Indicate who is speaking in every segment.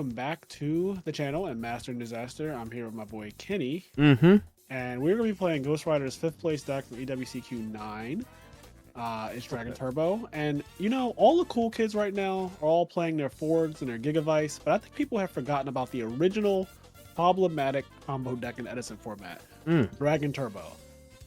Speaker 1: welcome back to the channel and Master and Disaster. I'm here with my boy Kenny.
Speaker 2: Mm-hmm.
Speaker 1: And we're going to be playing Ghost Rider's 5th place deck from EWCQ 9. It's Dragon Turbo. And, you know, all the cool kids right now are all playing their Fords and their Gigavice, but I think people have forgotten about the original problematic combo deck in Edison format, Dragon Turbo.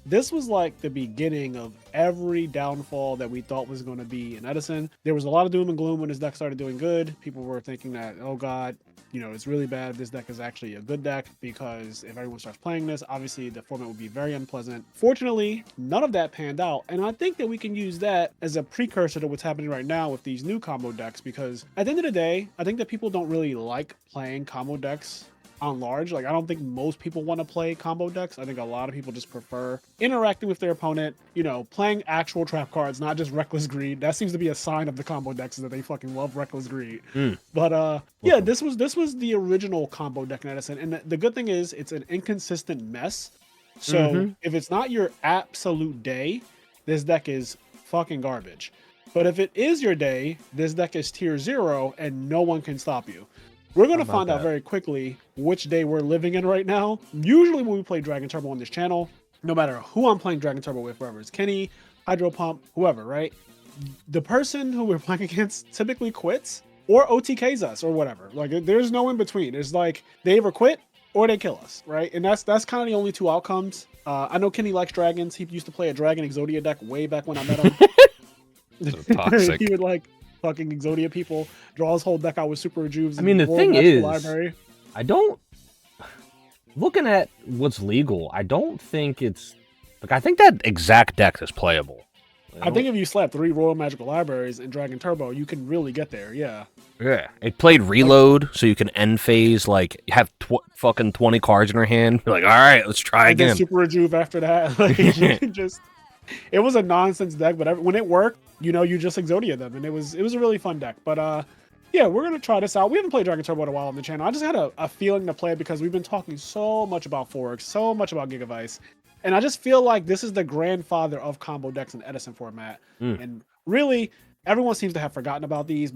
Speaker 1: This was like the beginning of every downfall that we thought was going to be in Edison. There was a lot of doom and gloom when this deck started doing good. People were thinking that, oh God, you know, it's really bad. This deck is actually a good deck because if everyone starts playing this, obviously the format would be very unpleasant. Fortunately, none of that panned out. And I think that we can use that as a precursor to what's happening right now with these new combo decks, because at the end of the day, I think that people don't really like playing combo decks on large. Like, I don't think most people want to play combo decks. I think a lot of people just prefer interacting with their opponent, you know, playing actual trap cards, not just reckless greed. That seems to be a sign of the combo decks, is that they fucking love reckless greed. But yeah, this was the original combo deck in Edison, and the good thing is it's an inconsistent mess. So if it's not your absolute day, this deck is fucking garbage. But if it is your day, this deck is tier 0 and no one can stop you. We're going to find out very quickly which day we're living in right now. Usually when we play Dragon Turbo on this channel, no matter who I'm playing Dragon Turbo with, whether it's Kenny, Hydro Pump, whoever, right? The person who we're playing against typically quits or OTKs us or whatever. Like, there's no in between. It's like they either quit or they kill us, right? And that's kind of the only two outcomes. I know Kenny likes dragons. He used to play a Dragon Exodia deck way back when I met him.
Speaker 2: So toxic.
Speaker 1: He would like fucking Exodia people, draw his whole deck out with super rejuves.
Speaker 2: I mean, the thing is, I don't, looking at what's legal, I don't think it's, like, I think that exact deck is playable.
Speaker 1: I think if you slap 3 Royal Magical Libraries in Dragon Turbo, you can really get there, yeah.
Speaker 2: Yeah, it played reload, so you can end phase, like, have fucking 20 cards in your hand, be like, all right, let's try again.
Speaker 1: And then super rejuve after that. Like, you can just, it was a nonsense deck, but when it worked, you know, you just Exodia them, and it was a really fun deck. But yeah, we're gonna try this out. We haven't played Dragon Turbo in a while on the channel. I just had a feeling to play it because we've been talking so much about Forks, so much about Gigavice, and I just feel like this is the grandfather of combo decks in Edison format. And really, everyone seems to have forgotten about these,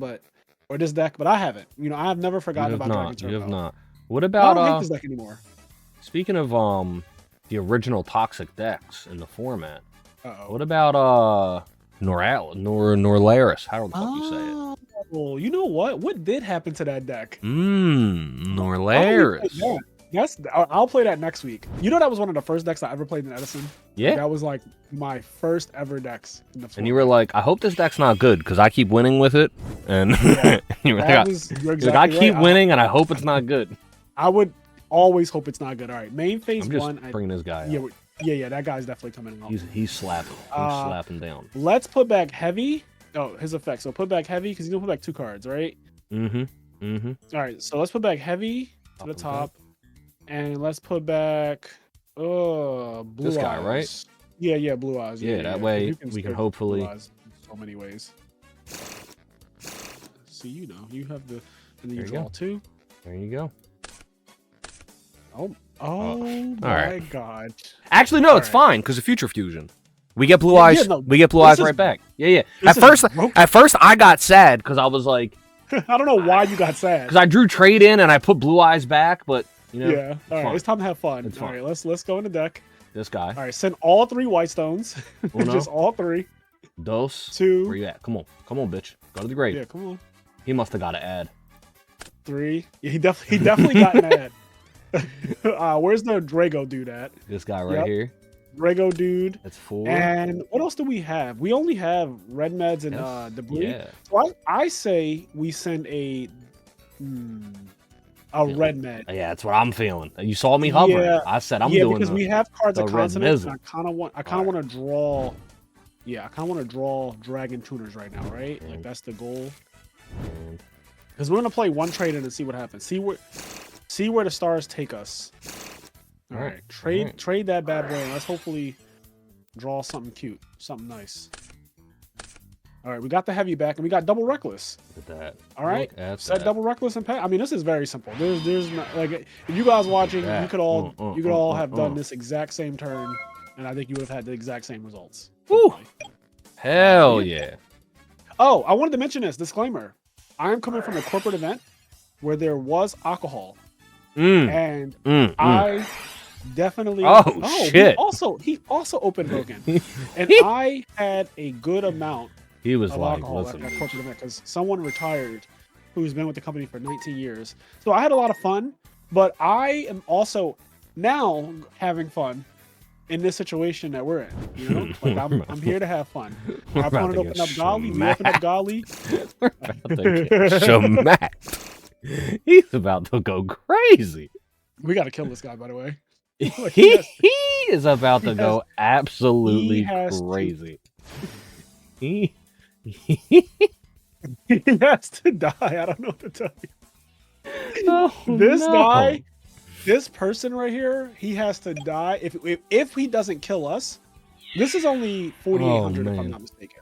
Speaker 1: or this deck, but I haven't. You know, I have never forgotten about Dragon Turbo.
Speaker 2: You have not. What about?
Speaker 1: I don't hate this deck anymore.
Speaker 2: Speaking of the original toxic decks in the format. What about Norlaris? How the fuck you say it?
Speaker 1: Oh, you know what? What did happen to that deck?
Speaker 2: Norlaris.
Speaker 1: Yes, I'll play that next week. You know, that was one of the first decks I ever played in Edison.
Speaker 2: Yeah,
Speaker 1: that was like my first ever decks in the format.
Speaker 2: And you were like, I hope this deck's not good because I keep winning with it. And you were like, I keep winning and I hope it's not good.
Speaker 1: I would always hope it's not good. All right, main phase
Speaker 2: I'm just
Speaker 1: 1.
Speaker 2: Bringing this guy.
Speaker 1: Yeah, that guy's definitely coming off.
Speaker 2: He's slapping. He's slapping down.
Speaker 1: Let's put back heavy. Oh, his effect. So put back heavy because he's gonna put back 2 cards, right? All right, so let's put back heavy to the top, and let's put back blue
Speaker 2: this guy,
Speaker 1: eyes.
Speaker 2: Right?
Speaker 1: Yeah, blue eyes.
Speaker 2: Yeah, that way we can hopefully
Speaker 1: blue eyes in so many ways. See, you know, you have the, and then you draw 2.
Speaker 2: There you go.
Speaker 1: Oh my God!
Speaker 2: Actually, no, it's fine because of Future Fusion. We get blue eyes. We get blue eyes right back. Yeah. At first, I got sad because I was like,
Speaker 1: I don't know why you got sad.
Speaker 2: Because I drew trade in and I put blue eyes back, but you know.
Speaker 1: Yeah. All right, it's time to have fun. All right, let's go in the deck.
Speaker 2: This guy.
Speaker 1: All right, send all 3 white stones. Just all 3.
Speaker 2: Dos.
Speaker 1: 2.
Speaker 2: Where you at? Come on, bitch. Go to the grave.
Speaker 1: Yeah, come on.
Speaker 2: He must have got an ad.
Speaker 1: 3. Yeah, he definitely got an ad. Where's the Drago dude at?
Speaker 2: This guy right here.
Speaker 1: Drago dude.
Speaker 2: That's 4.
Speaker 1: And what else do we have? We only have red meds and debris.
Speaker 2: Yeah.
Speaker 1: So I say we send a red med.
Speaker 2: Yeah, that's what I'm feeling. You saw me hovering.
Speaker 1: Yeah.
Speaker 2: I said I'm doing
Speaker 1: because we have cards of consonants. And I kind of want to draw. Yeah, I kind of want to draw dragon tuners right now, right? Like that's the goal. Because we're gonna play 1 trade in and see what happens. See where the stars take us. All right, trade that bad boy, and let's hopefully draw something cute, something nice. All right, we got the heavy back, and we got double reckless.
Speaker 2: Look at that.
Speaker 1: All right, set double reckless and pay. I mean, this is very simple. There's not, like, if you guys watching, you could all have done this exact same turn, and I think you would have had the exact same results.
Speaker 2: Woo! Hell yeah!
Speaker 1: Oh, I wanted to mention this disclaimer. I am coming from a corporate event. where there was alcohol, and I definitely.
Speaker 2: Shit!
Speaker 1: He also opened broken, and I had a good amount.
Speaker 2: He was
Speaker 1: of
Speaker 2: like,
Speaker 1: alcohol
Speaker 2: listen,
Speaker 1: at that corporate event because someone retired who's been with the company for 19 years. So I had a lot of fun, but I am also now having fun in this situation that we're in. You know, like I'm here to have fun. I wanted to open up Golly. We open up Golly.
Speaker 2: We're about to get smacked. He's about to go crazy.
Speaker 1: We got to kill this guy, by the way.
Speaker 2: Like, he is about to go absolutely crazy. He
Speaker 1: has to die. I don't know what to tell you.
Speaker 2: Oh,
Speaker 1: this guy, this person right here, he has to die. If he doesn't kill us, this is only 4,800 if I'm not mistaken.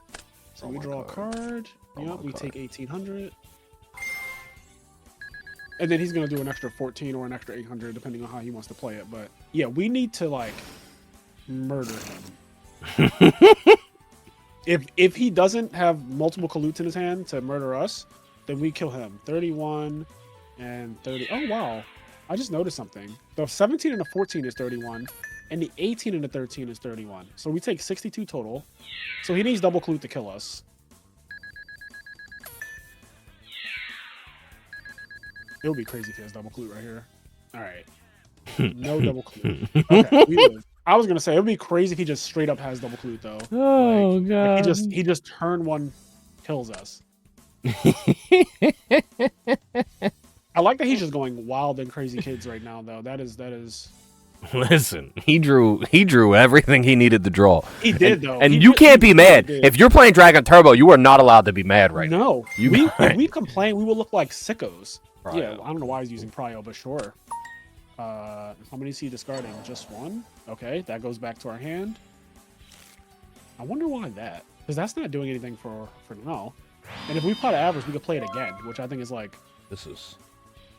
Speaker 1: So we draw a card. Yep, we take 1,800. And then he's going to do an extra 14 or an extra 800, depending on how he wants to play it. But yeah, we need to like murder him. If he doesn't have multiple colutes in his hand to murder us, then we kill him. 31 and 30. Oh, wow. I just noticed something. The 17 and the 14 is 31, and the 18 and the 13 is 31. So we take 62 total. So he needs double colute to kill us. It would be crazy if he has double clue right here. All right. No double clue. Okay, we live. I was gonna say it would be crazy if he just straight up has double clue though.
Speaker 2: Oh god.
Speaker 1: Like he just turn one kills us. I like that he's just going wild and crazy kids right now though. That is
Speaker 2: Listen, he drew everything he needed to draw.
Speaker 1: He did though.
Speaker 2: And you can't be mad. If you're playing Dragon Turbo, you are not allowed to be mad right now.
Speaker 1: No. We complain, we will look like sickos. Prio. Yeah, I don't know why he's using Prio, but sure. How many is he discarding? Just one? Okay, that goes back to our hand. I wonder why that. Because that's not doing anything for now. And if we pot average, we could play it again, which I think is like...
Speaker 2: This is...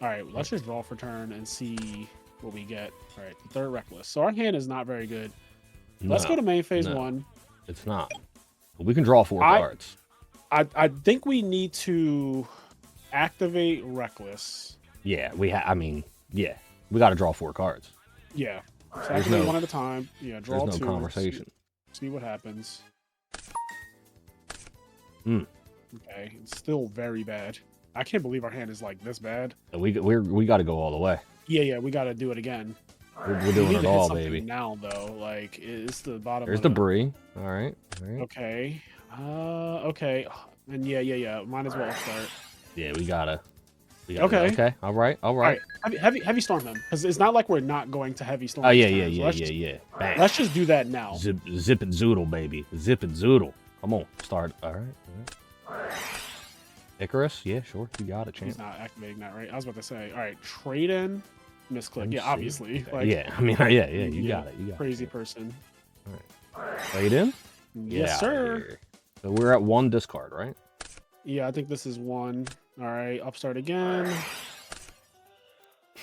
Speaker 1: Alright, let's just draw for turn and see what we get. Alright, the third Reckless. So our hand is not very good. Let's go to main phase 1.
Speaker 2: It's not. We can draw 4 cards.
Speaker 1: I think we need to... activate Reckless.
Speaker 2: Yeah, I mean, yeah. We got to draw 4 cards.
Speaker 1: Yeah. So activate one at a time. Yeah, draw 2.
Speaker 2: There's no conversation.
Speaker 1: See what happens.
Speaker 2: Okay,
Speaker 1: it's still very bad. I can't believe our hand is like this bad.
Speaker 2: We got to go all the way.
Speaker 1: Yeah, we got to do it again.
Speaker 2: We're doing it all, baby.
Speaker 1: Now though, like it's the bottom.
Speaker 2: There's debris. All right.
Speaker 1: Okay. Okay. And yeah. Might as well start.
Speaker 2: Yeah, we gotta.
Speaker 1: Okay.
Speaker 2: Okay. All right.
Speaker 1: Heavy storm him, because it's not like we're not going to heavy storm.
Speaker 2: Oh yeah.
Speaker 1: Bang. Let's just do that now.
Speaker 2: Zip and zoodle, baby. Zip and zoodle. Come on, start. All right. Icarus. Yeah, sure. You got it, champ.
Speaker 1: He's not activating that, right? I was about to say. All right, trade in, misclick. Yeah, obviously.
Speaker 2: Like, yeah. I mean, yeah. You got it. You got
Speaker 1: crazy
Speaker 2: it.
Speaker 1: Person.
Speaker 2: All right. Trade in.
Speaker 1: Yes, sir.
Speaker 2: So we're at 1 discard, right?
Speaker 1: Yeah, I think this is 1. All right, upstart again.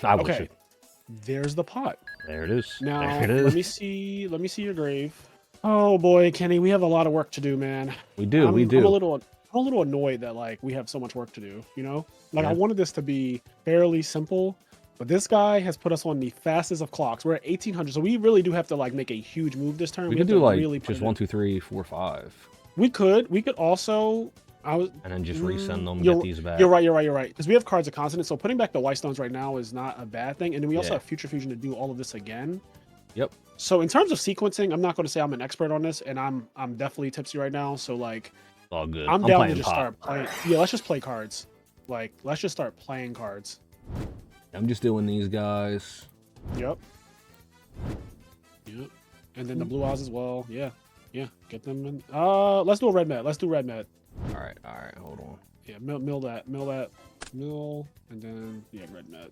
Speaker 2: Okay.
Speaker 1: There's the pot.
Speaker 2: There it is.
Speaker 1: Now,
Speaker 2: there it is.
Speaker 1: Let me see your grave. Oh boy, Kenny, we have a lot of work to do, man.
Speaker 2: We do.
Speaker 1: I'm a little annoyed that like we have so much work to do, you know? Like I wanted this to be fairly simple, but this guy has put us on the fastest of clocks. We're at 1,800, so we really do have to like make a huge move this turn.
Speaker 2: We could do like really just 1, 2, 3, 4, 5.
Speaker 1: We could also
Speaker 2: and then just resend them and get these back.
Speaker 1: You're right. Because we have cards of consonance, so putting back the white stones right now is not a bad thing. And then we also have Future Fusion to do all of this again.
Speaker 2: Yep.
Speaker 1: So in terms of sequencing, I'm not going to say I'm an expert on this, and I'm definitely tipsy right now. So like,
Speaker 2: all good.
Speaker 1: I'm down to just start playing. Yeah, let's just play cards. Like, let's just start playing cards.
Speaker 2: I'm just doing these guys.
Speaker 1: Yep. And then the blue eyes as well. Yeah. Get them in. Let's do a red mat.
Speaker 2: All right. Hold on.
Speaker 1: Yeah, mill that, and then red mat.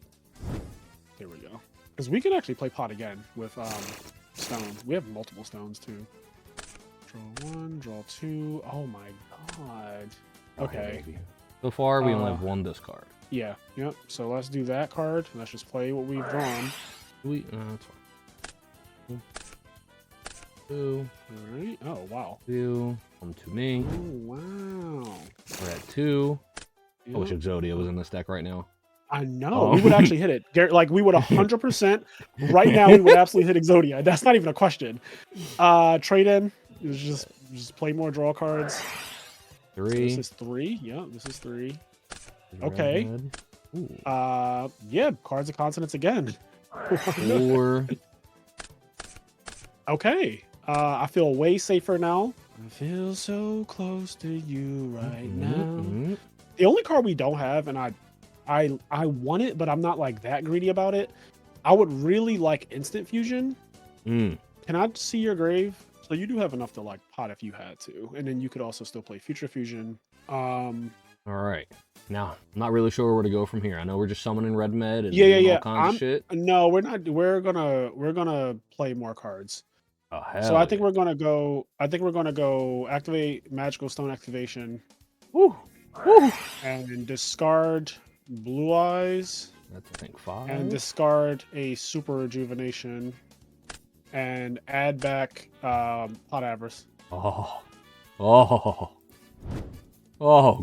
Speaker 1: There we go. Because we can actually play pot again with stone. We have multiple stones too. Draw 1, draw 2. Oh my god. Okay.
Speaker 2: So far, we only have 1 discard.
Speaker 1: Yeah. Yep. So let's do that card. Let's just play what we've drawn.
Speaker 2: That's fine. 2.
Speaker 1: All right. Oh wow.
Speaker 2: 2. Come to me.
Speaker 1: Oh wow.
Speaker 2: We're at 2.
Speaker 1: Yep.
Speaker 2: I wish Exodia was in this deck right now.
Speaker 1: I know. We would actually hit it. Like, we would 100%. Right now, we would absolutely hit Exodia. That's not even a question. Trade in. Just play more draw cards.
Speaker 2: 3.
Speaker 1: So this is 3. Yeah, this is 3. Okay.
Speaker 2: Ooh.
Speaker 1: Yeah, cards of consonants again.
Speaker 2: 4.
Speaker 1: Okay. I feel way safer now. I feel so close to you right now. The only card we don't have, and I want it, but I'm not like that greedy about it. I would really like instant fusion. Can I see your grave? So you do have enough to like pot if you had to, and then you could also still play future fusion.
Speaker 2: All right. Now I'm not really sure where to go from here. I know we're just summoning red med and
Speaker 1: yeah.
Speaker 2: all kinds of shit.
Speaker 1: No, we're not. We're gonna play more cards.
Speaker 2: Oh, hell
Speaker 1: So I think we're gonna go. Activate magical stone activation.
Speaker 2: Woo.
Speaker 1: And discard Blue Eyes.
Speaker 2: That's, I think, 5.
Speaker 1: And discard a super rejuvenation. And add back Pot Avarice.
Speaker 2: Oh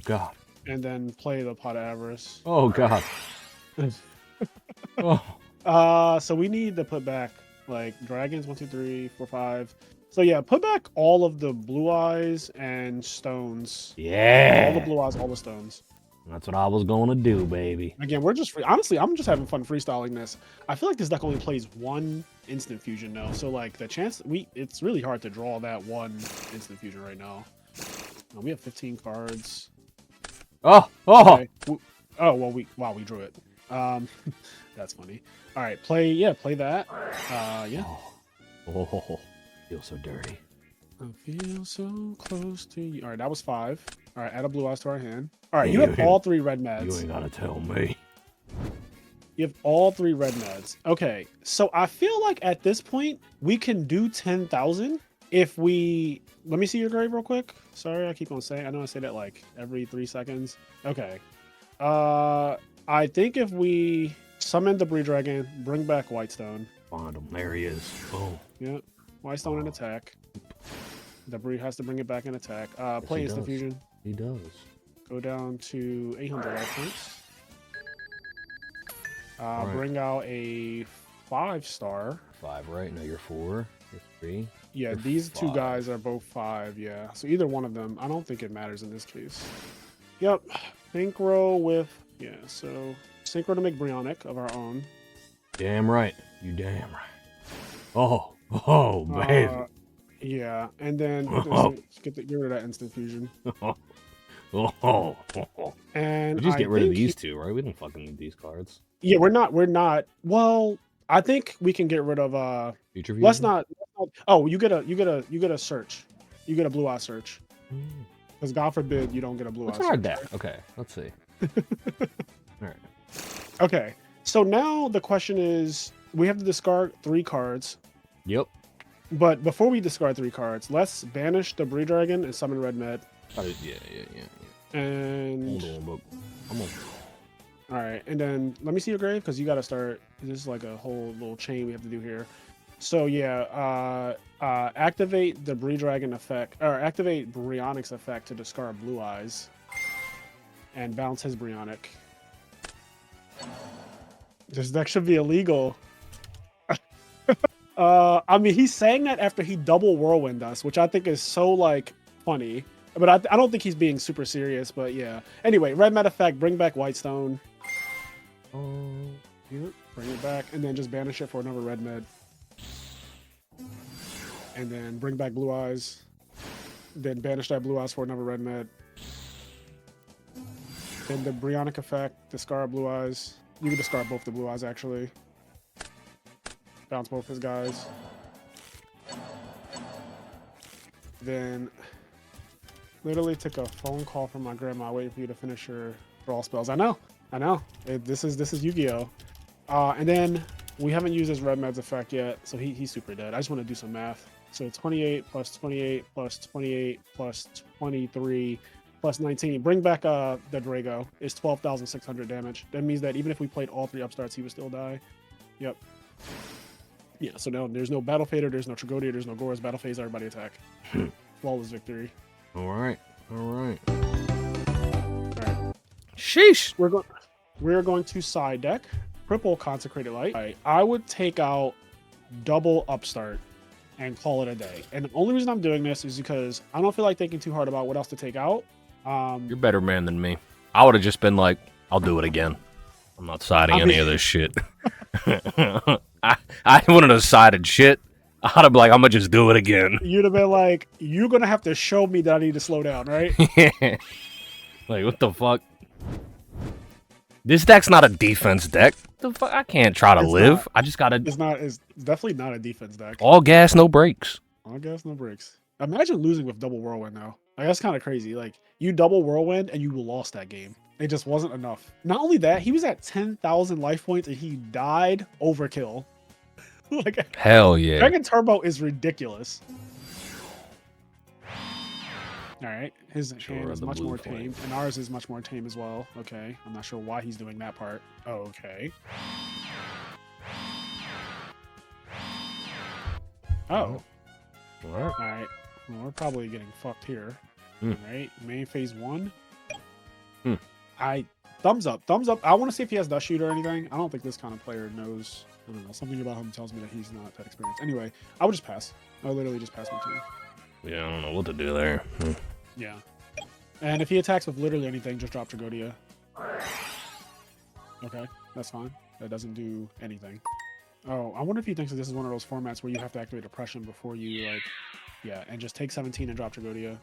Speaker 2: God.
Speaker 1: And then play the Pot Avarice.
Speaker 2: Oh God.
Speaker 1: So we need to put back like dragons 1, 2, 3, 4, 5. So yeah, put back all of the Blue Eyes and stones.
Speaker 2: Yeah.
Speaker 1: All the Blue Eyes, all the stones.
Speaker 2: That's what I was going to do, baby.
Speaker 1: Again, we're just honestly, I'm just having fun freestyling this. I feel like this deck only plays 1 instant fusion though, so like the chance it's really hard to draw that 1 instant fusion right now. We have 15 cards.
Speaker 2: Okay.
Speaker 1: Well, we drew it. That's funny. All right, play that. Yeah.
Speaker 2: Oh, feel so dirty.
Speaker 1: I feel so close to you. All right, that was 5. All right, add a Blue Eyes to our hand. All right, you have all 3 red meds.
Speaker 2: You ain't gotta tell me.
Speaker 1: You have all 3 red meds. Okay, so I feel like at this point we can do 10,000 if we. Let me see your grave real quick. Sorry, I keep on saying. I know I say that like every 3 seconds. Okay. I think if we summon the Debris Dragon, bring back Whitestone.
Speaker 2: Find him. There he is. Oh.
Speaker 1: Yep. Whitestone in attack. Debris has to bring it back in attack. Play instant fusion.
Speaker 2: He does.
Speaker 1: Go down to 800 life points.
Speaker 2: Right.
Speaker 1: Bring out a 5-star.
Speaker 2: 5, right? No, you're 4. You're 3.
Speaker 1: Yeah,
Speaker 2: you're
Speaker 1: these
Speaker 2: 5.
Speaker 1: 2 guys are both 5. Yeah, so either one of them. I don't think it matters in this case. Yep. Synchro with so synchro to make Brionic of our own.
Speaker 2: Damn right. You damn right. Oh, baby.
Speaker 1: Yeah, and then get rid of that instant fusion. And
Speaker 2: we just get rid of these 2, right? We didn't fucking need these cards.
Speaker 1: Yeah, we're not. Well, I think we can get rid of
Speaker 2: future fusion.
Speaker 1: Let's not. Oh, you get a search. You get a Blue Eye search. Because God forbid you don't get a Blue Eye.
Speaker 2: What's our deck? Okay, let's see. All right.
Speaker 1: Okay, so now the question is, we have to discard 3 cards.
Speaker 2: Yep.
Speaker 1: But before we discard 3 cards, let's banish the Debris Dragon and summon Red Med.
Speaker 2: Yeah.
Speaker 1: And
Speaker 2: hold on, but I'm on.
Speaker 1: All right, and then let me see your grave because you got to start. This is like a whole little chain we have to do here. So yeah, activate the Debris Dragon effect, or activate Brionic's effect to discard Blue Eyes, and bounce his Brionic. This deck should be illegal. I mean, he's saying that after he double whirlwind us, which I think is so like funny. But I don't think he's being super serious. But yeah. Anyway, red med effect, bring back Whitestone. Here, bring it back, and then just banish it for another red med. And then bring back Blue Eyes. Then banish that Blue Eyes for another red med. Then the Brionic effect, discard Blue Eyes. You can discard both the Blue Eyes actually. Bounce both his guys. Then literally took a phone call from my grandma waiting for you to finish your draw spells. I know. This is Yu-Gi-Oh! And then we haven't used his red med's effect yet, so he's super dead. I just want to do some math. So 28 plus 28 plus 28 plus 23 plus 19. Bring back the Drago. It's 12,600 damage. That means that even if we played all 3 upstarts, he would still die. Yep. Yeah, so now there's no Battle Fader, there's no Tragodia, there's no Gore's Battle Phase, everybody attack. Flawless victory.
Speaker 2: All right.
Speaker 1: All right.
Speaker 2: Sheesh.
Speaker 1: We're going. we're going to side deck triple Consecrated Light. Right, I would take out double Upstart and call it a day. And the only reason I'm doing this is because I don't feel like thinking too hard about what else to take out.
Speaker 2: You're a better man than me. I would have just been like, I'll do it again. I'm not siding any of this shit. I wouldn't have sided shit. I'd have been like, I'm gonna just do it again.
Speaker 1: You'd have been like, you're gonna have to show me that I need to slow down, right?
Speaker 2: Like, what the fuck? This deck's not a defense deck. The fuck? I can't try to live.
Speaker 1: Not.
Speaker 2: I just gotta.
Speaker 1: It's definitely not a defense deck.
Speaker 2: All gas, no brakes.
Speaker 1: All gas, no brakes. Imagine losing with double Whirlwind though. Like, that's kind of crazy. Like, you double Whirlwind and you lost that game. It just wasn't enough. Not only that, he was at 10,000 life points and he died overkill. Like,
Speaker 2: hell yeah.
Speaker 1: Dragon Turbo is ridiculous. All right, his hand is much more tame, and ours is much more tame as well. Okay, I'm not sure why he's doing that part. Okay. Oh.
Speaker 2: All
Speaker 1: right. All right. Well, we're probably getting fucked here. All right, main phase 1. Thumbs up. I want to see if he has Dust Shoot or anything. I don't think this kind of player knows. I don't know. Something about him tells me that he's not that experienced. Anyway, I would just pass. I would literally just pass my turn.
Speaker 2: Yeah, I don't know what to do there.
Speaker 1: Yeah. And if he attacks with literally anything, just drop Tragodia. Okay, that's fine. That doesn't do anything. Oh, I wonder if he thinks that this is one of those formats where you have to activate Oppression before you, like... Yeah, and just take 17 and drop Tragodia.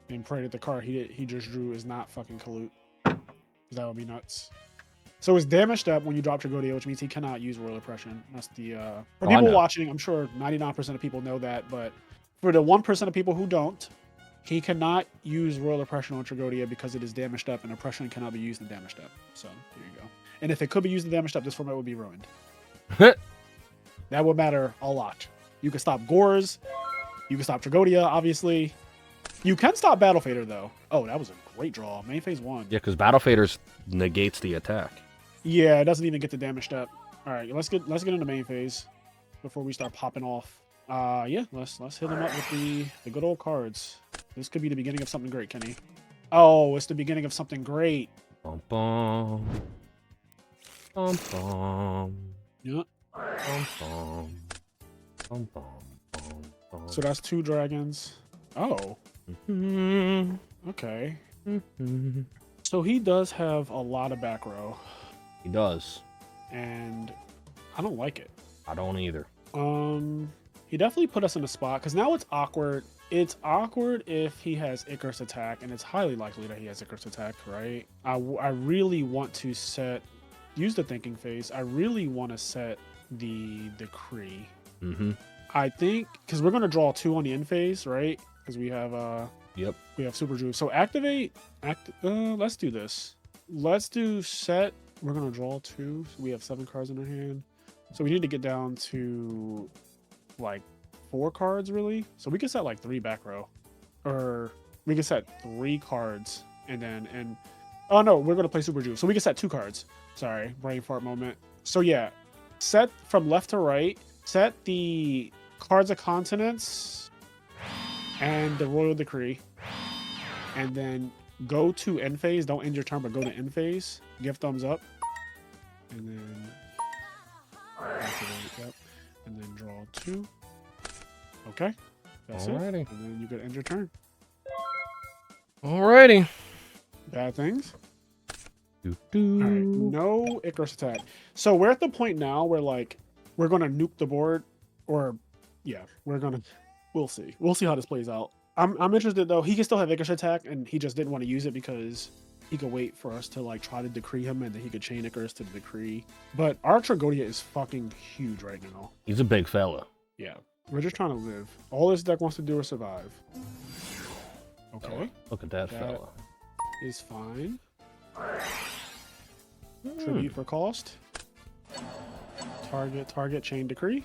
Speaker 1: And pray that the card he just drew is not fucking Kalut. That would be nuts. So it's damaged up when you drop Tragodia, which means he cannot use Royal Oppression. That's the for people watching, I'm sure 99% of people know that, but for the 1% of people who don't, he cannot use Royal Oppression on Tragodia because it is damaged up, and Oppression cannot be used in damaged up. So there you go. And if it could be used in damaged up, this format would be ruined. That would matter a lot. You can stop Gores. You can stop Tragodia, obviously. You can stop Battle Fader, though. Oh, that was a great draw. Main phase 1.
Speaker 2: Yeah, because Battle Fader negates the attack.
Speaker 1: Yeah, it doesn't even get the damage step. All right, let's get into main phase before we start popping off. Yeah, let's hit him up with the good old cards. This could be the beginning of something great, Kenny. Oh, it's the beginning of something great.
Speaker 2: Bum bum. Bum bum.
Speaker 1: Yeah.
Speaker 2: Bum bum. Bum bum. Bum bum.
Speaker 1: So that's 2 dragons. Oh. Okay. So he does have a lot of back row.
Speaker 2: He does.
Speaker 1: And I don't like it.
Speaker 2: I don't either.
Speaker 1: He definitely put us in a spot because now it's awkward. It's awkward if he has Icarus attack, and it's highly likely that he has Icarus attack, right? I really want to use the thinking phase. I really want to set the decree. I think because we're gonna draw 2 on the end phase, right? Because we have we have Super Juice. So let's do this. Let's do set. We're gonna draw 2. So we have 7 cards in our hand. So we need to get down to like 4 cards really. So we can set like 3 back row, or we can set 3 cards and oh no, we're gonna play Super Juice. So we can set 2 cards. Sorry, brain fart moment. So yeah, set from left to right. Set the Cards of Continents and the Royal Decree, and then go to end phase. Don't end your turn, but go to end phase. Give thumbs up, and then activate, and then draw 2. Okay, that's
Speaker 2: Alrighty.
Speaker 1: it. And then you could end your turn.
Speaker 2: Alrighty.
Speaker 1: Bad things.
Speaker 2: All
Speaker 1: right, no Icarus attack. So we're at the point now where like we're gonna nuke the board, or yeah, we'll see. We'll see how this plays out. I'm interested though. He can still have Icarus attack, and he just didn't want to use it because he could wait for us to like try to decree him, and then he could chain Icarus to the decree. But our Tragodia is fucking huge right now.
Speaker 2: He's a big fella.
Speaker 1: Yeah, we're just trying to live. All this deck wants to do is survive. Okay.
Speaker 2: Oh, look at that fella.
Speaker 1: Is fine. Tribute for cost. Target, chain decree.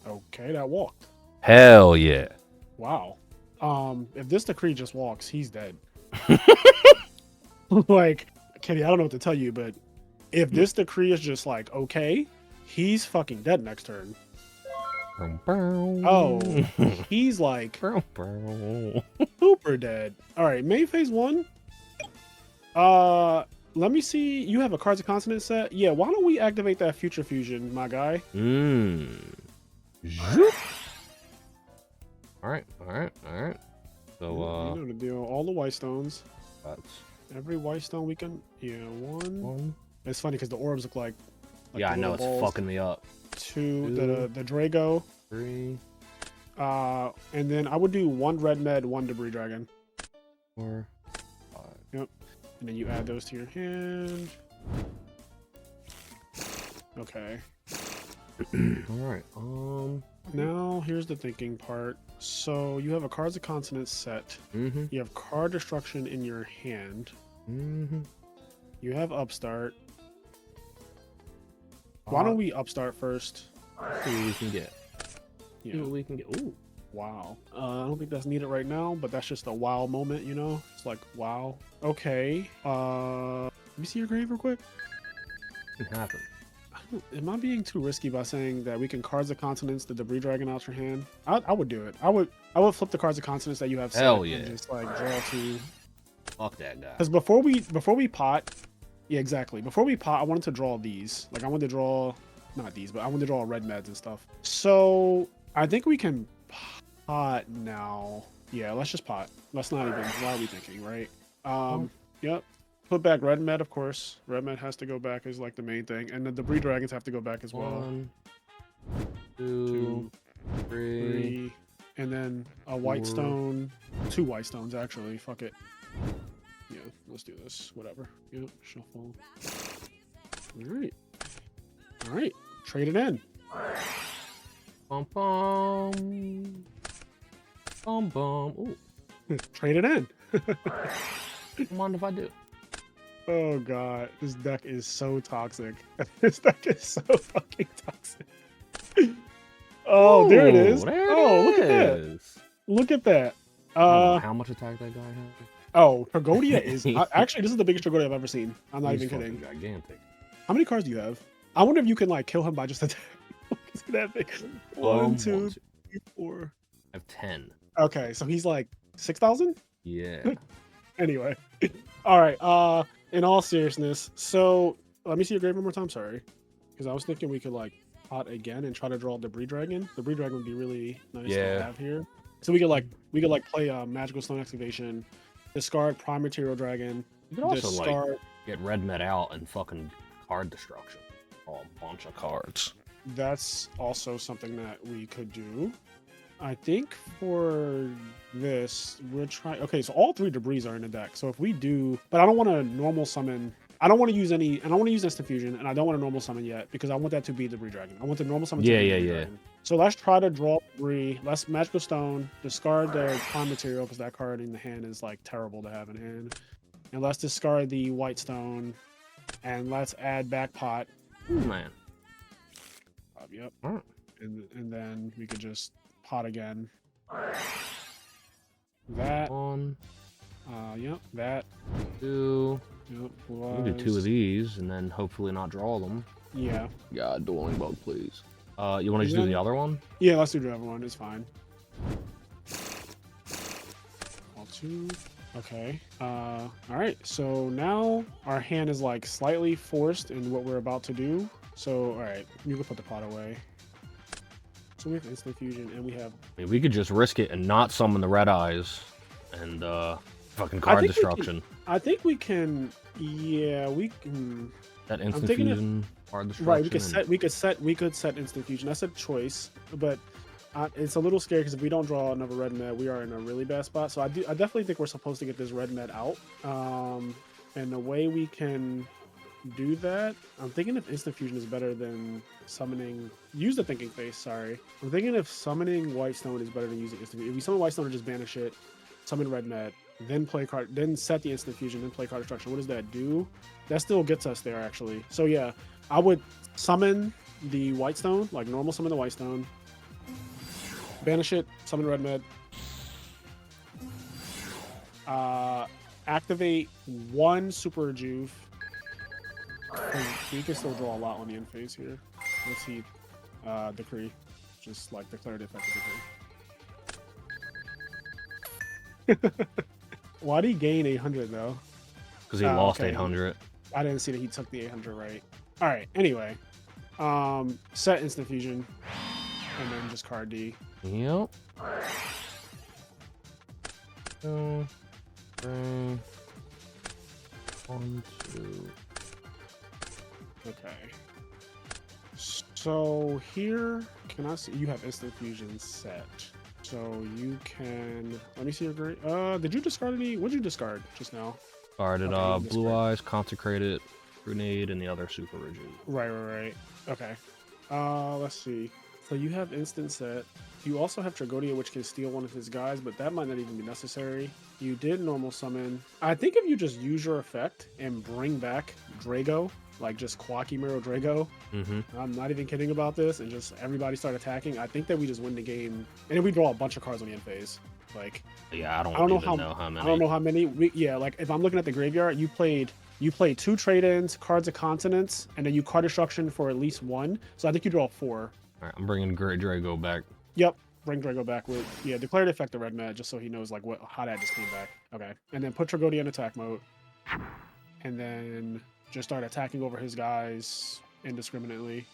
Speaker 1: Okay, that walked.
Speaker 2: Hell yeah.
Speaker 1: Wow. If this decree just walks, he's dead. Like, Kenny, I don't know what to tell you, but if this decree is just like, okay, he's fucking dead next turn. Oh, he's like, super dead. All right, main phase 1. Let me see. You have a Cards of Consonance set. Yeah, why don't we activate that Future Fusion, my guy?
Speaker 2: Zoop. All right. So,
Speaker 1: you know the deal. All the white stones.
Speaker 2: that's
Speaker 1: Every white stone we can. Yeah, 1. It's funny because the orbs look like
Speaker 2: yeah, I know it's
Speaker 1: balls.
Speaker 2: fucking me up.
Speaker 1: 2, the Drago.
Speaker 2: 3.
Speaker 1: And then I would do 1 red med, 1 debris dragon.
Speaker 2: 4, 5.
Speaker 1: Yep. And then you add those to your hand. Okay.
Speaker 2: All right.
Speaker 1: Now here's the thinking part. So you have a Cards of Consonance set. You have card destruction in your hand. You have upstart. Why don't we upstart first?
Speaker 2: See what we can get.
Speaker 1: Yeah.
Speaker 2: See what we can get. Ooh.
Speaker 1: Wow. I don't think that's needed right now, but that's just a wow moment, you know? It's like, wow. Okay. Let me see your grave real quick.
Speaker 2: It can happen.
Speaker 1: Am I being too risky by saying that we can Cards of Consonance the debris dragon out your hand? I would do it. I would flip the Cards of Consonance that you have set.
Speaker 2: Hell yeah.
Speaker 1: And just like draw 2.
Speaker 2: Fuck that guy.
Speaker 1: Because before we pot, yeah, exactly. Before we pot, I wanted to draw these. Like I wanted to draw, not these, but I wanted to draw red meds and stuff. So I think we can pot now. Yeah, let's just pot. Let's not even. Why are we thinking, right? Yep. Put back red med, of course. Red med has to go back as like the main thing, and the debris dragons have to go back as well.
Speaker 2: 1, 2, 3,
Speaker 1: and then a white
Speaker 2: 4.
Speaker 1: stone. 2 white stones actually. Fuck it. Yeah, let's do this. Whatever. Yep. Shuffle. All right. Trade it in.
Speaker 2: Bum bum. Bum bum. Ooh.
Speaker 1: Trade it in.
Speaker 2: Mind if I do?
Speaker 1: Oh god, this deck is so toxic. This deck is so fucking toxic. Oh, there it is. Look at that. Look at that.
Speaker 2: I don't know how much attack that guy has.
Speaker 1: Oh, Tragodia is actually this is the biggest Tragodia I've ever seen. I'm not even kidding.
Speaker 2: Gigantic.
Speaker 1: How many cards do you have? I wonder if you can like kill him by just attack. Look at that big. 1, 2, 3, 4.
Speaker 2: I have 10.
Speaker 1: Okay, so he's like 6,000?
Speaker 2: Yeah.
Speaker 1: Anyway. All right. In all seriousness, so let me see your grave one more time. Sorry, because I was thinking we could like pot again and try to draw Debris Dragon. Debris Dragon would be really nice to have here. So we could like play Magical Stone Excavation, discard Prime Material Dragon.
Speaker 2: You could also like get red med out and fucking card destruction. A bunch of cards.
Speaker 1: That's also something that we could do. I think for this, we're trying. Okay, so all 3 debris are in the deck. So if we do, but I don't want to normal summon. I don't want to use any, and I want to use Instant Fusion, and I don't want to normal summon yet because I want that to be Debris Dragon. I want the normal summon to be Debris Dragon. So let's try to draw debris. Let's Magical Stone, discard the Prime Material because that card in the hand is like terrible to have in hand. And let's discard the White Stone, and let's add back pot.
Speaker 2: Ooh, man.
Speaker 1: Yep.
Speaker 2: Right.
Speaker 1: And then we could just pot again. That. Yep. That.
Speaker 2: 2.
Speaker 1: Yep.
Speaker 2: We'll do 2 of these and then hopefully not draw them.
Speaker 1: Yeah.
Speaker 2: God, dueling bug, please. You want to just do the other one?
Speaker 1: Yeah, let's do the other one. It's fine. All 2. Okay. All right. So now our hand is like slightly forced in what we're about to do. So all right, you can put the pot away. So we have Instant Fusion, and we have.
Speaker 2: I mean, we could just risk it and not summon the red eyes, and fucking card destruction.
Speaker 1: I think we can. Yeah, we can.
Speaker 2: That Instant Fusion, card destruction.
Speaker 1: Right, we could set Instant Fusion. That's a choice, but it's a little scary because if we don't draw another red med, we are in a really bad spot. So I definitely think we're supposed to get this red med out. And the way we can do that, I'm thinking if Instant Fusion is better than summoning. Use the Thinking Face. Sorry, I'm thinking if summoning White Stone is better than using Instant Fusion. If we summon White Stone and just banish it, summon red med, then play card, then set the Instant Fusion, then play card destruction. What does that do? That still gets us there actually. So yeah, I would summon the White Stone, like normal summon the White Stone, banish it, summon red med, activate 1 super rejuve. We can still draw a lot on the end phase here. Let's see, Decree, just like declare the effect of Decree. Why'd he gain 800 though?
Speaker 2: Because he lost 800.
Speaker 1: I didn't see that he took the 800 right. All right. Anyway, set instant fusion, and then just card D.
Speaker 2: Yep. 2, 3, 1, 2.
Speaker 1: Okay. So here, can I see you have instant fusion set? So you can. Let me see your great. Did you discard any? What'd you discard just now?
Speaker 2: Discarded Blue Eyes, Consecrated, Grenade, and the other Super Rigid.
Speaker 1: Right. Okay. Let's see. So you have instant set. You also have Tragodia, which can steal one of his guys, but that might not even be necessary. You did normal summon. I think if you just use your effect and bring back Drago, like just Quacky Miro Drago, I'm not even kidding about this, and just everybody start attacking, I think that we just win the game. And if we draw a bunch of cards on the end phase. Like,
Speaker 2: yeah, I don't know how many.
Speaker 1: I don't know how many. Like if I'm looking at the graveyard, you played 2 trade-ins, cards of consonants, and then you card destruction for at least 1. So I think you draw 4.
Speaker 2: All right, I'm bringing Drago back.
Speaker 1: Yep, bring Drago back with declare the effect of red mat just so he knows like how that just came back. Okay, and then put Tragodia in attack mode, and then just start attacking over his guys indiscriminately.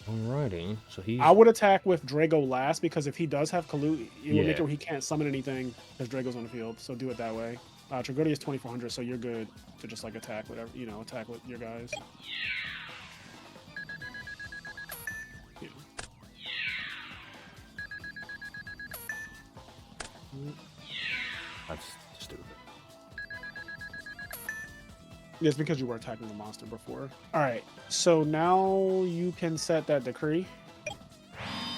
Speaker 2: Alrighty, so
Speaker 1: I would attack with Drago last because if he does have Kalu, it will make it where he can't summon anything because Drago's on the field. So do it that way. Tragodia is 2400, so you're good to just like attack whatever attack with your guys. Yeah.
Speaker 2: That's stupid.
Speaker 1: It's because you were attacking the monster before. All right, so now you can set that decree,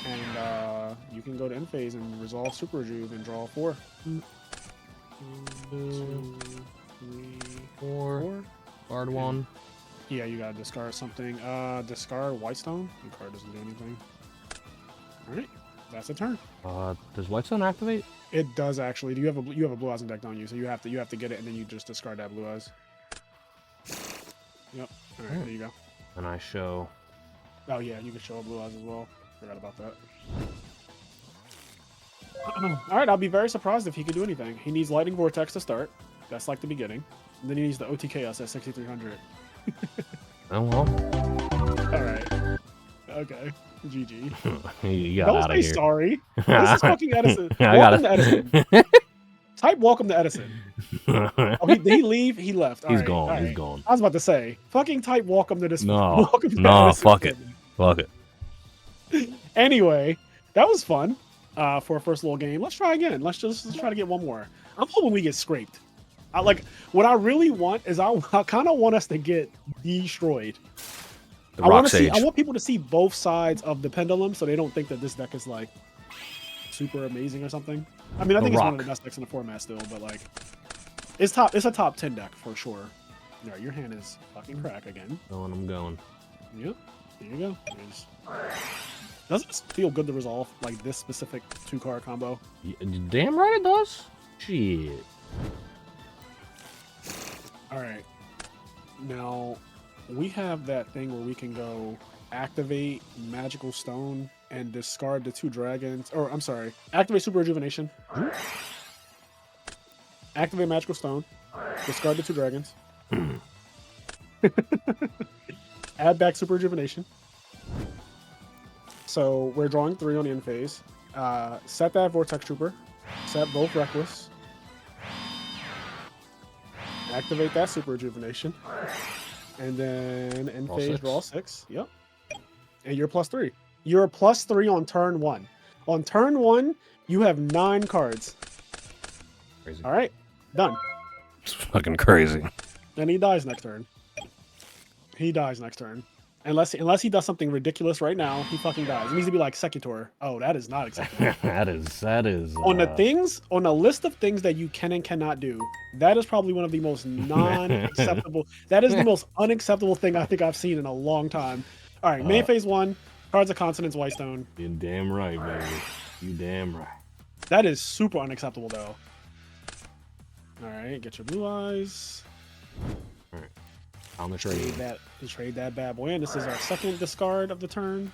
Speaker 1: and you can go to end phase and resolve Super Rejuve and draw 4. 1, 2, 3, 4.
Speaker 2: Guard 1.
Speaker 1: Yeah, you gotta discard something. Discard Whitestone. Your card doesn't do anything. All right, that's a turn.
Speaker 2: Does Whitestone activate?
Speaker 1: It does actually. Do you have a Blue Eyes in deck, don't you? So you have to get it, and then you just discard that Blue Eyes. Yep. All right, there you go.
Speaker 2: And I show.
Speaker 1: Oh yeah, you can show Blue Eyes as well. Forgot about that. All right, I'll be very surprised if he could do anything. He needs Lightning Vortex to start. That's like the beginning. And then he needs the OTKS at 6300.
Speaker 2: Oh well.
Speaker 1: All right. Okay. GG.
Speaker 2: You got out of here.
Speaker 1: Sorry. This is fucking Edison.
Speaker 2: I
Speaker 1: welcome to Edison. Type welcome to Edison. Oh, did he leave? He left.
Speaker 2: He's gone. He's gone.
Speaker 1: I was about to say, fucking type welcome to this.
Speaker 2: No.
Speaker 1: Edison.
Speaker 2: Fuck it. Fuck it.
Speaker 1: Anyway, that was fun for a first little game. Let's try again. Let's try to get one more. I'm hoping we get scraped. What I really want is I kind of want us to get destroyed. I want people to see both sides of the pendulum so they don't think that this deck is like super amazing or something. I mean, I think it's one of the best decks in the format still, but like it's a top 10 deck for sure. All right, your hand is fucking crack again.
Speaker 2: Going, I'm going.
Speaker 1: Yep. There you go. Doesn't it feel good to resolve like this specific 2-card combo?
Speaker 2: Yeah, damn right it does. Shit.
Speaker 1: All right. Now we have that thing where we can go activate Magical Stone and discard the 2 dragons. Or I'm sorry, activate Super Rejuvenation. Activate Magical Stone. Discard the 2 dragons. Add back Super Rejuvenation. So we're drawing 3 on the end phase. Set that Vortex Trooper. Set both Reckless. Activate that Super Rejuvenation. And then end phase, draw 6. Yep. And you're +3. You're +3 on turn 1. On turn 1, you have 9 cards.
Speaker 2: Crazy.
Speaker 1: All right. Done.
Speaker 2: It's fucking crazy.
Speaker 1: And he dies next turn. He dies next turn. Unless he does something ridiculous right now, he fucking dies. It needs to be like Secutor. Oh, that is not acceptable.
Speaker 2: that is
Speaker 1: on the list of things that you can and cannot do, that is probably one of the most non-acceptable. That is the most unacceptable thing I think I've seen in a long time. All right, main phase 1, cards of consonants, Whitestone.
Speaker 2: You're damn right, baby. You damn right.
Speaker 1: That is super unacceptable, though. All right, get your Blue Eyes.
Speaker 2: All right. On the trade.
Speaker 1: Trade that bad boy. And this is our second discard of the turn.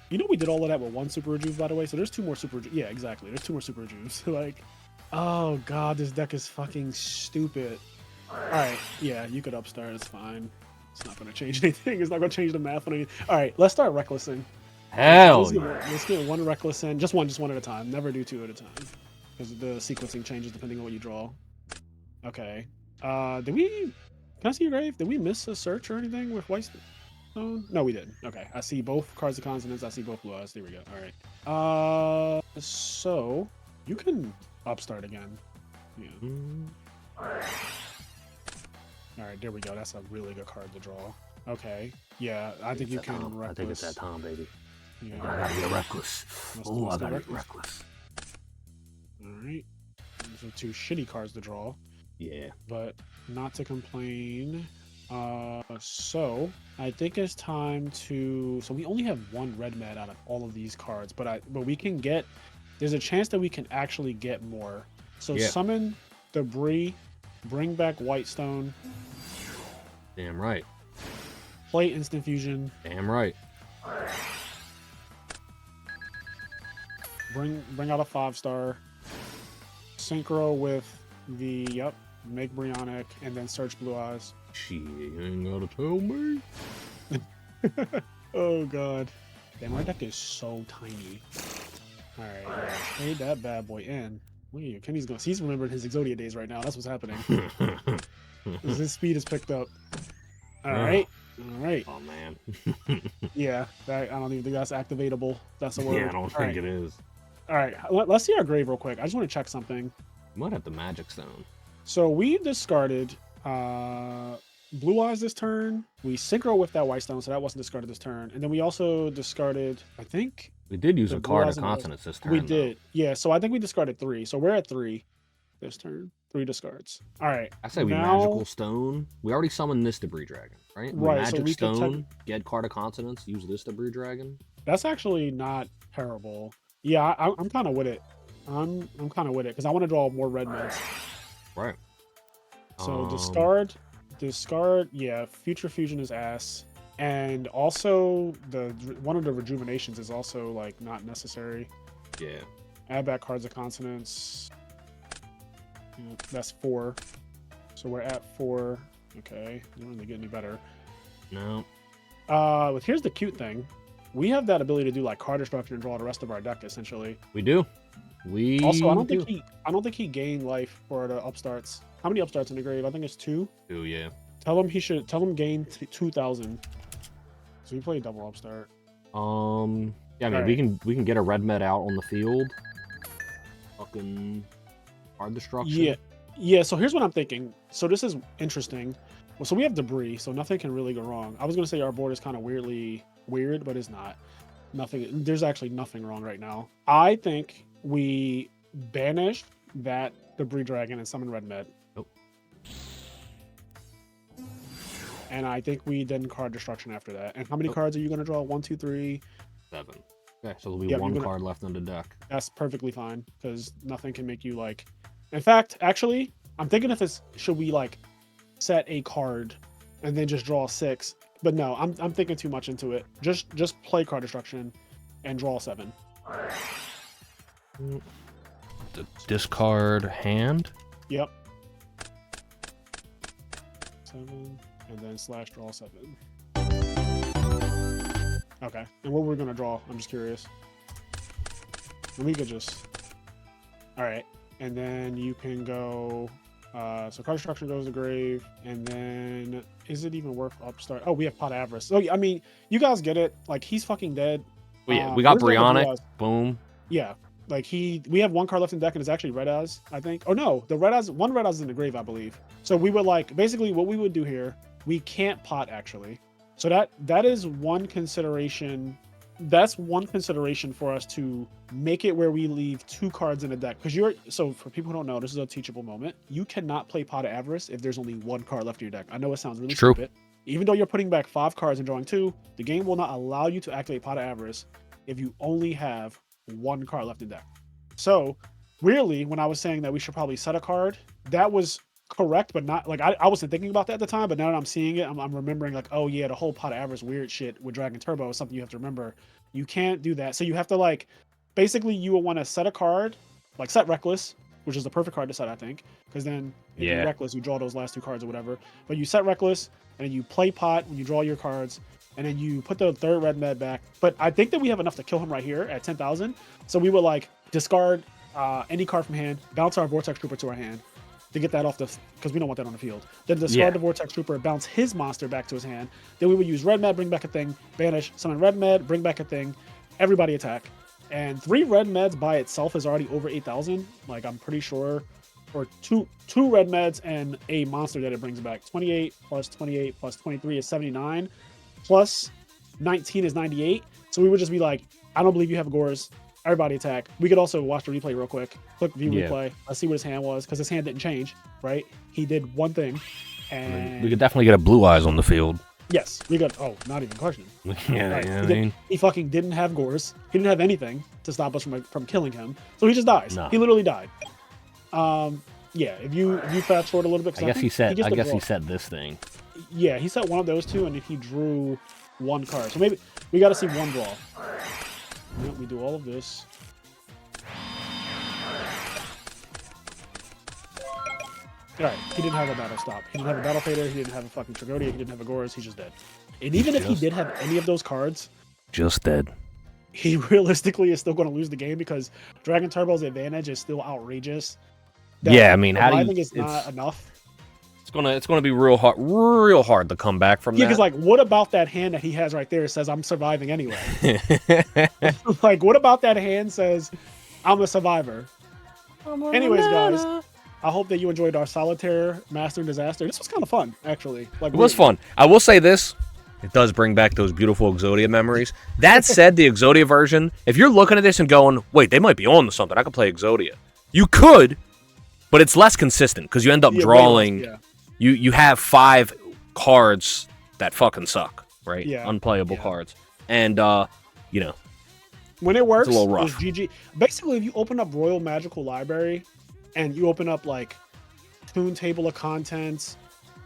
Speaker 1: You know we did all of that with 1 Super Rejuve, by the way. So there's 2 more Super Rejuve. Yeah, exactly. There's 2 more Super Rejuves. Like, Oh god, this deck is fucking stupid. Alright, yeah, you could upstart, it's fine. It's not gonna change anything. It's not gonna change the math on anything. Alright, let's start recklessing.
Speaker 2: Hell yeah.
Speaker 1: Let's get one reckless in. Just one at a time. Never do two at a time. Because the sequencing changes depending on what you draw. Okay. Did we... Can I see your grave? Did we miss a search or anything with Whitestone? No, we didn't. Okay. I see both cards of consonants. I see both blue eyes. There we go. Alright. So... You can upstart again. Yeah. Alright, there we go. That's a really good card to draw. Okay. Yeah, I think you can reckless.
Speaker 2: I think it's that time, baby.
Speaker 1: Yeah.
Speaker 2: I gotta get reckless. Oh, I gotta get reckless.
Speaker 1: Alright. Those are two shitty cards to draw.
Speaker 2: Yeah.
Speaker 1: But not to complain. So I think it's time to... So we only have one red mat out of all of these cards, but we can get... There's a chance that we can actually get more. So summon Debris, bring back Whitestone.
Speaker 2: Damn right.
Speaker 1: Play Instant Fusion.
Speaker 2: Damn right.
Speaker 1: Bring out a 5-star. Synchro with the make Brionic and then search Blue Eyes.
Speaker 2: She ain't gotta tell me.
Speaker 1: Oh god. Damn, our deck is so tiny. Alright, trade that bad boy in. Look at you. Kenny's going. He's remembering his Exodia days right now. That's what's happening. His speed is picked up. Alright. Alright.
Speaker 2: Oh man.
Speaker 1: Yeah, I don't even think that's activatable. That's a word.
Speaker 2: Yeah, I don't think it is.
Speaker 1: Alright, let's see our grave real quick. I just want to check something.
Speaker 2: Might have the Magic Stone.
Speaker 1: So we discarded Blue Eyes this turn. We synchro with that Whitestone, so that wasn't discarded this turn. And then we also discarded, I think...
Speaker 2: We did use a card of consonants this turn.
Speaker 1: We did. Yeah, so I think we discarded 3. So we're at 3 this turn. 3 discards. All right.
Speaker 2: I say we Magical Stone. We already summoned this Debris Dragon, right?
Speaker 1: Right.
Speaker 2: Magic Stone, get card of consonants, use this Debris Dragon.
Speaker 1: That's actually not terrible. Yeah, I'm kind of with it. I'm kind of with it because I want to draw more red meds.
Speaker 2: Right.
Speaker 1: So discard. Yeah, Future Fusion is ass. And also, one of the rejuvenations is also like not necessary.
Speaker 2: Yeah.
Speaker 1: Add back cards of consonants. Yeah, that's 4. So we're at 4. Okay, doesn't really get any better.
Speaker 2: No.
Speaker 1: But here's the cute thing: we have that ability to do like card destruction and draw the rest of our deck. Essentially,
Speaker 2: we do.
Speaker 1: Also, I don't think he gained life for the upstarts. How many upstarts in the grave? I think it's 2.
Speaker 2: 2, yeah.
Speaker 1: Tell him gain 2,000. So we play double upstart.
Speaker 2: Yeah, I mean we can get a red med out on the field. Fucking card destruction.
Speaker 1: Yeah. So here's what I'm thinking. So this is interesting. Well, so we have Debris, so nothing can really go wrong. I was gonna say our board is kind of weirdly weird, but it's not. Nothing. There's actually nothing wrong right now. I think we banish that Debris Dragon and summon red med.
Speaker 2: Nope.
Speaker 1: And I think we then card destruction after that. And how many cards are you going to draw? 1, 2, 3,
Speaker 2: 7. Okay, so there'll be one card left on the deck.
Speaker 1: That's perfectly fine because nothing can make you like. In fact, actually, I'm thinking should we like set a card and then just draw 6? But no, I'm thinking too much into it. Just play card destruction and draw 7.
Speaker 2: The discard hand.
Speaker 1: Yep. 7. And then / draw 7. Okay. And what we're gonna draw? I'm just curious. And we could just. All right. And then you can go. So card destruction goes to grave, and then is it even worth upstart? Oh, we have Pot Avarice. Oh, I mean, you guys get it. Like he's fucking dead.
Speaker 2: Well, yeah, we got Brionic. Boom.
Speaker 1: Yeah. Like we have 1 card left in the deck and it's actually red eyes, I think. Oh no, one red eyes is in the grave, I believe. So we would like basically what we would do here. We can't pot actually. So that is one consideration. That's one consideration for us to make it where we leave 2 cards in the deck. Because so for people who don't know, this is a teachable moment. You cannot play Pot of Avarice if there's only 1 card left in your deck. I know it sounds really stupid. Even though you're putting back 5 cards and drawing 2, the game will not allow you to activate Pot of Avarice if you only have 1 card left in deck. So weirdly, when I was saying that we should probably set a card, that was correct, but not like I wasn't thinking about that at the time, but now that I'm seeing it, I'm remembering like, oh yeah, the whole Pot of Avarice weird shit with Dragon Turbo is something you have to remember. You can't do that. So you have to like basically you will want to set a card, like set Reckless, which is the perfect card to set, I think, because then if
Speaker 2: Yeah.
Speaker 1: you're Reckless, you draw those last 2 cards or whatever. But you set Reckless, and then you play Pot when you draw your cards, and then you put the 3rd red med back. But I think that we have enough to kill him right here at 10,000. So we would like discard any card from hand, bounce our Vortex Trooper to our hand to get that off the, because we don't want that on the field. Then discard the Vortex Trooper, bounce his monster back to his hand. Then we would use red med, bring back a thing, banish, summon red med, bring back a thing, everybody attack. And 3 red meds by itself is already over 8,000. Like, I'm pretty sure, or two red meds and a monster that it brings back. 28 plus 28 plus 23 is 79, plus 19 is 98. So we would just be like, I don't believe you have Gores. Everybody attack. We could also watch the replay real quick. Click view replay. Let's see what his hand was, because his hand didn't change, right? He did one thing, and
Speaker 2: we could definitely get a Blue Eyes on the field.
Speaker 1: Yes, we got. Oh, not even question.
Speaker 2: Yeah,
Speaker 1: Right.
Speaker 2: you know what I mean?
Speaker 1: He fucking didn't have Gores. He didn't have anything to stop us from killing him. So he just dies.
Speaker 2: No.
Speaker 1: He literally died. Yeah. If you fast forward a little bit,
Speaker 2: I guess he said
Speaker 1: said
Speaker 2: this thing.
Speaker 1: Yeah, he set one of those 2, and he drew 1 card. So maybe we got to see 1 draw. Yep, we do all of this. Alright, he didn't have a battle stop. He didn't have a battle fader. He didn't have a fucking Tragodia. He didn't have a Gores. He's just dead. And even if he did have any of those cards,
Speaker 2: just dead.
Speaker 1: He realistically is still going to lose the game, because Dragon Turbo's advantage is still outrageous.
Speaker 2: Yeah, I mean,
Speaker 1: how do you? It's not enough.
Speaker 2: It's gonna be real hard to come back from that.
Speaker 1: Yeah, because like, what about that hand that he has right there says I'm surviving anyway? Like, what about that hand says I'm a survivor? Anyways, guys, I hope that you enjoyed our Solitaire Master Disaster. This was kind of fun, actually. Like,
Speaker 2: it was fun. I will say this. It does bring back those beautiful Exodia memories. That said, the Exodia version, if you're looking at this and going, wait, they might be on to something, I could play Exodia. You could, but it's less consistent, because you end up drawing... You have 5 cards that fucking suck, right?
Speaker 1: Yeah.
Speaker 2: Unplayable cards. And, you know.
Speaker 1: When it works,
Speaker 2: it's a little rough.
Speaker 1: It's GG. Basically, if you open up Royal Magical Library and you open up, like, Toon Table of Contents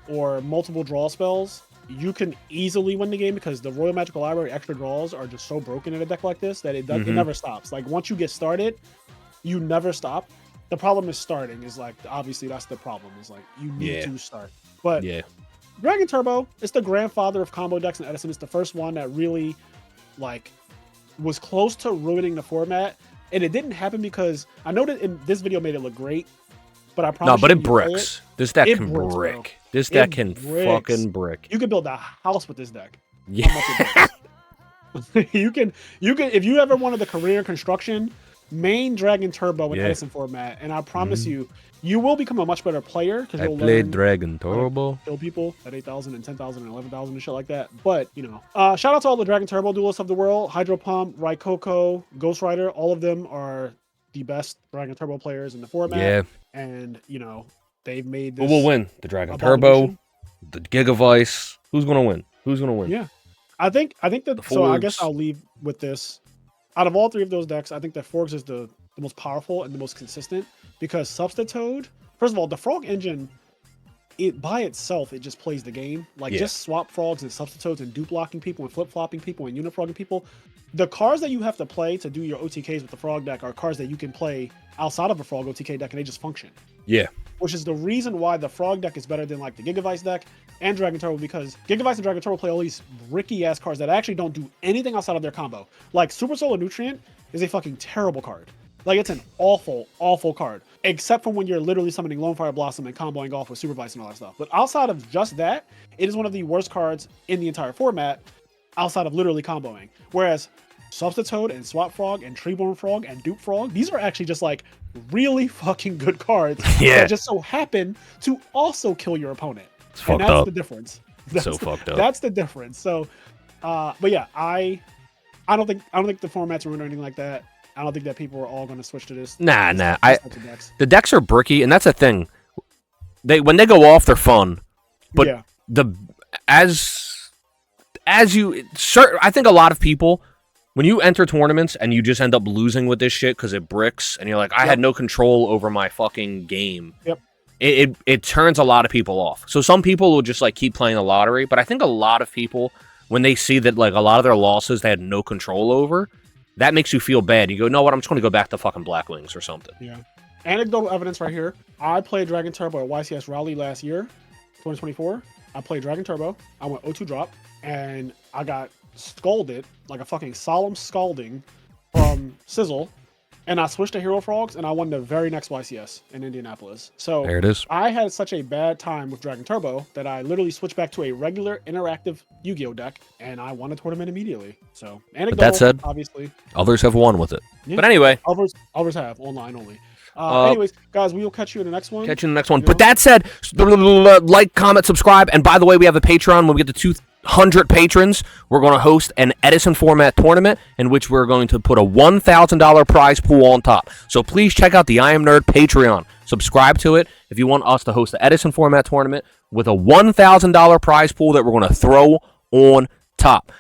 Speaker 1: or multiple draw spells, you can easily win the game, because the Royal Magical Library extra draws are just so broken in a deck like this that it never stops. Like, once you get started, you never stop. The problem is starting. Is like, obviously that's the problem. Is like, you need to start. But Dragon Turbo, it's the grandfather of combo decks, and Edison is the first one that really, like, was close to ruining the format. And it didn't happen because I know that this video made it look great, but I promise.
Speaker 2: No, but it bricks. This deck can brick.
Speaker 1: Bro.
Speaker 2: This deck can fucking brick.
Speaker 1: You can build a house with this deck.
Speaker 2: Yeah.
Speaker 1: you can if you ever wanted the career construction, main Dragon Turbo in Edison format, and I promise you will become a much better player, because you'll
Speaker 2: played Dragon Turbo,
Speaker 1: kill people at 8,000 and 10,000 and 11,000 and shit like that. But you know, shout out to all the Dragon Turbo duelists of the world: Hydro Pump, Raikoko, Ghost Rider. All of them are the best Dragon Turbo players in the format.
Speaker 2: Yeah,
Speaker 1: and you know, they've made this.
Speaker 2: Who will win? The Dragon Turbo, the Gigavice. Who's gonna win? Yeah,
Speaker 1: I think that. So I guess I'll leave with this. Out of all 3 of those decks, I think that Forks is the most powerful and the most consistent, because Substitoad, first of all, the Frog engine, it by itself, it just plays the game. Like, just swap Frogs and Substitoads and dupe locking people and flip-flopping people and unifrogging people. The cards that you have to play to do your OTKs with the Frog deck are cards that you can play outside of a Frog OTK deck, and they just function.
Speaker 2: Yeah.
Speaker 1: Which is the reason why the Frog deck is better than, like, the Gigavice deck and Dragon Turbo, because Gigavice and Dragon Turbo play all these bricky ass cards that actually don't do anything outside of their combo. Like, Super Solar Nutrient is a fucking terrible card. Like, it's an awful, awful card. Except for when you're literally summoning Lone Fire Blossom and comboing off with Supervise and all that stuff. But outside of just that, it is one of the worst cards in the entire format, outside of literally comboing. Whereas Substitoad and Swap Frog and Treeborn Frog and Dupe Frog, these are actually just, like, really fucking good cards that just so happen to also kill your opponent.
Speaker 2: It's fucked up.
Speaker 1: That's the difference.
Speaker 2: So fucked up.
Speaker 1: That's the difference. So, but yeah, I don't think the format's ruined or anything like that. I don't think that people are all going to switch to this.
Speaker 2: Nah. The decks are bricky, and that's the thing. When they go off, they're fun. But I think a lot of people, when you enter tournaments and you just end up losing with this shit because it bricks, and you're like, I had no control over my fucking game.
Speaker 1: Yep.
Speaker 2: It turns a lot of people off. So some people will just like keep playing the lottery, but I think a lot of people, when they see that like a lot of their losses they had no control over, that makes you feel bad. You go, no, what? I'm just going to go back to fucking Black Wings or something.
Speaker 1: Yeah. anecdotal evidence right here. I played Dragon Turbo at YCS Raleigh last year, 2024. I played Dragon Turbo. I went O2 drop, and I got scalded, like a fucking solemn scalding from Sizzle. And I switched to Hero Frogs, and I won the very next YCS in Indianapolis. So
Speaker 2: There it is.
Speaker 1: I had such a bad time with Dragon Turbo that I literally switched back to a regular interactive Yu-Gi-Oh deck, and I won a tournament immediately. So anecdotal,
Speaker 2: that said,
Speaker 1: obviously,
Speaker 2: others have won with it.
Speaker 1: yeah.
Speaker 2: But anyway,
Speaker 1: others have online only. Anyways, guys, we will catch you in the next one.
Speaker 2: Catch you in the next one. But that said, like, comment, subscribe, and by the way, we have a Patreon. When we get to 200 patrons, we're going to host an Edison format tournament in which we're going to put a $1,000 prize pool on top. So please check out the IMNerd Patreon. Subscribe to it if you want us to host the Edison format tournament with a $1,000 prize pool that we're going to throw on top.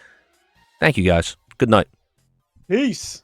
Speaker 2: Thank you, guys. Good night.
Speaker 1: Peace.